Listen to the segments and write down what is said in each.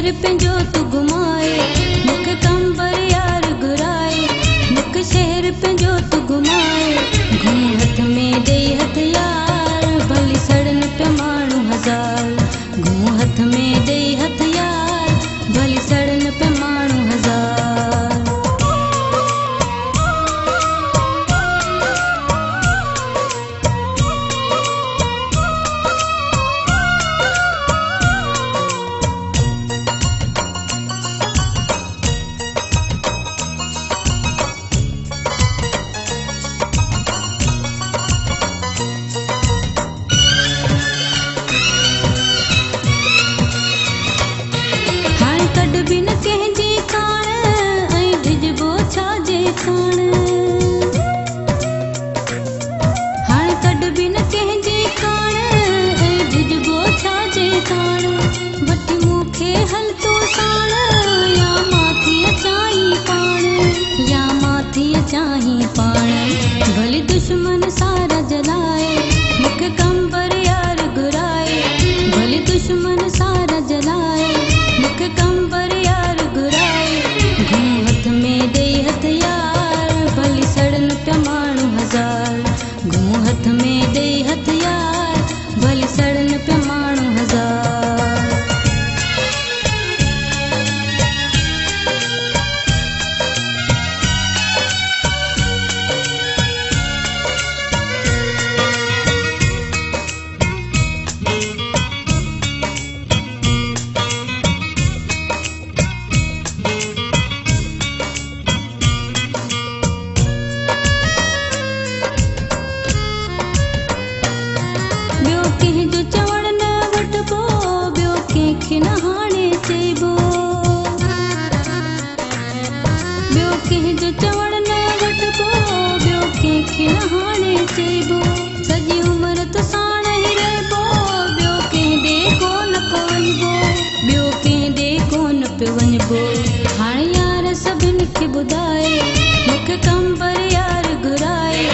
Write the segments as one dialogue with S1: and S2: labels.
S1: शहर पंहिंजो तूं घुमाए मूंखे कंबर यार घुराए मूंखे शहर पंहिंजो तूं घुमाए घूम हथ में ॾेई हथ यार भली सड़न पे माण्हू हज़ार घूम हथ में ॾेई हथ यार भली सड़न पे माण्हू हज़ार। कॾ बि न कंहिंजी कान ऐं डिॼबो छाजे कान हाणे कॾ बि न कंहिंजी कान ऐं डिॼबो छाजे कान वठी मूंखे हल तूं साण या मां थी अचां पाण या मां थी अचां पाण भली दुश्मन सारा जलाए मूंखे कंबर यार घुराए भली दुश्मन सारा जलाए मूंखे कंबर यार घुराए घूम हथ में ॾेई हथ यार भली सड़न पिया माण्हू हज़ार घूम हथ में ॾेई हथ यार भली सड़न पिया माण्हू हज़ार। ॿियो कंहिंजो चवण न वठबो ॿियो कंहिंखे न हाणे चइबो ॿियो कंहिंजो चवण न वठबो ॿियो कंहिंखे न हाणे चइबो सॼी उमिरि तो साण ई रहिबो ॿियो कंहिं ॾे कोन पवंदो ॿियो कंहिं ॾे कोन पियो वञिबो हाणे यार सभिनि खे ॿुधाए मूंखे कंबर यार घुराए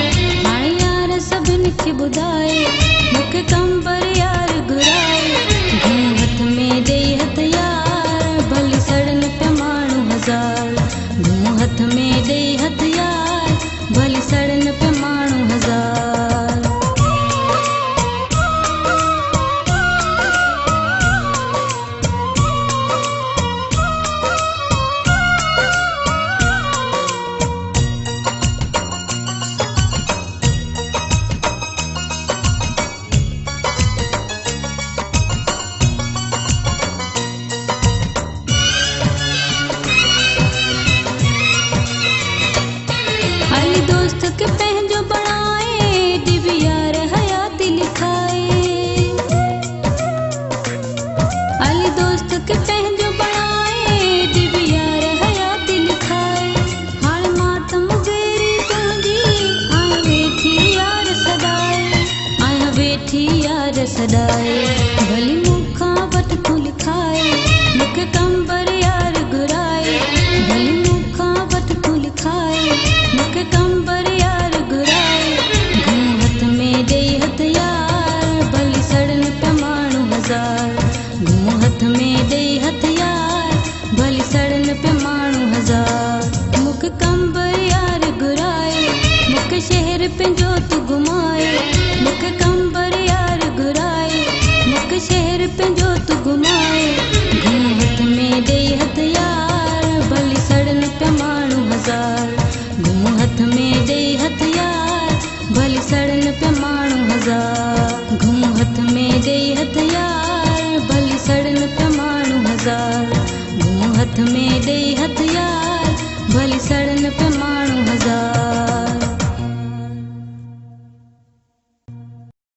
S1: हाणे यार सभिनि खे ॿुधाए मूंखे कंबर यार घुराए घूम हथ में ॾेई हथ यार भली सड़न पे माण्हू हज़ार घूम हथ में ॾेई हथ यार भली सड़न पे माण्हू हज़ार। अली दोस्त के पंहिंजो बणाए डिवी यार हयाती लिखाए अली दोस्त के पंहिंजो बणाए डिवी यार हयाती लिखाए हाणे मां त मुगेरी तुंहिंजी आहियां वेठी यार सदाए आहियां वेठी यार सदाए भली मूंखां वटि तूं लिखाए मूंखे कंबर यार घुराए भली मूंखां वटि तूं लिखाए मूंखे कंबर यार घुराए घूम हथ में ॾेई हथ यार भली सड़न पे माण्हू हज़ार घूम हथ में ॾेई हथ